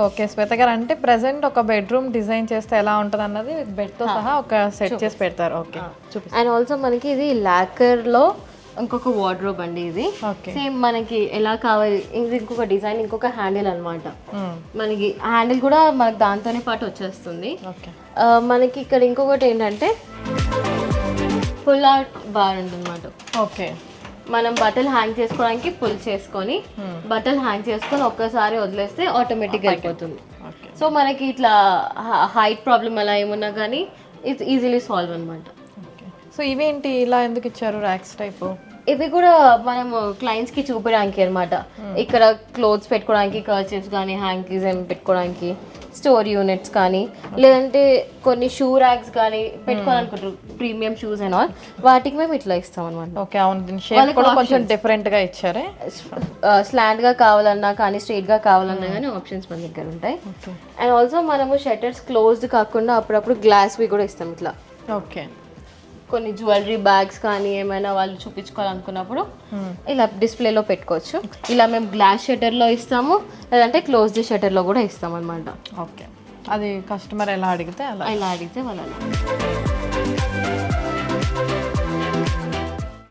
Okay శ్వేత గారు, అంటే present ఒక బెడ్రూమ్ డిజైన్ చేస్తే ఎలా ఉంటుంది అన్నది బెడ్తో సహా ఒక సెట్ చేసి పెడతారు. ఓకే చూపి. అండ్ ఆల్సో మనకి ఇది లాకర్లో ఇంకొక వార్డ్రోబ్ అండి. ఇది ఓకే. సేమ్ మనకి ఎలా కావాలి, ఇది ఇంకొక డిజైన్, ఇంకొక హ్యాండిల్ అనమాట. మనకి హ్యాండిల్ కూడా మనకి దాంతోనే పాటు వచ్చేస్తుంది. ఓకే. మనకి ఇక్కడ ఇంకొకటి ఏంటంటే పుల్ అవుట్ బార్ ఉంటుంది అన్నమాట. ఓకే. మనం బట్టలు హ్యాంగ్ చేసుకోవడానికి పుల్ చేసుకొని బట్టలు హ్యాంగ్ చేసుకొని ఒక్కసారి వదిలేస్తే ఆటోమేటిక్గా అయిపోతుంది. సో మనకి ఇట్లా హైట్ ప్రాబ్లం అలా ఏమున్నా కానీ ఇట్స్ ఈజీలీ సాల్వ్ అనమాట. సో ఇవేంటి ఇలా ఎందుకు ఇచ్చారు ర్యాక్స్ టైప్? ఇవి కూడా మనము క్లయింట్స్కి చూపించడానికి అనమాట. ఇక్కడ క్లోత్స్ పెట్టుకోవడానికి, కర్చీఫ్స్ కానీ, హ్యాంకీస్ ఏమి పెట్టుకోవడానికి, స్టోర్ యూనిట్స్ కానీ, లేదంటే కొన్ని షూ ర్యాక్స్ కానీ పెట్టుకోవాలనుకుంటారు, ప్రీమియం షూస్ అండ్ ఆల్, వాటికి మేము ఇట్లా ఇస్తాం అనమాట. ఓకే అవును, దీని షేప్ కూడా కొంచెం డిఫరెంట్గా ఇచ్చారే. స్లాంట్గా కావాలన్నా కానీ స్ట్రైట్గా కావాలన్నా కానీ ఆప్షన్స్ మన దగ్గర ఉంటాయి. అండ్ ఆల్సో మనము షట్టర్స్ క్లోజ్డ్ కాకుండా అప్పుడప్పుడు గ్లాస్వి కూడా ఇస్తాం ఇట్లా. ఓకే. కొన్ని జ్యువెలరీ బ్యాగ్స్ కానీ ఏమైనా వాళ్ళు చూపించుకోవాలనుకున్నప్పుడు ఇలా డిస్ప్లేలో పెట్టుకోవచ్చు. ఇలా మేము గ్లాస్ షట్టర్లో ఇస్తాము, లేదంటే క్లోజ్డ్ షట్టర్లో కూడా ఇస్తాం అనమాట. ఓకే. అది కస్టమర్ ఎలా అడిగితే అలా అడిగితే వాళ్ళు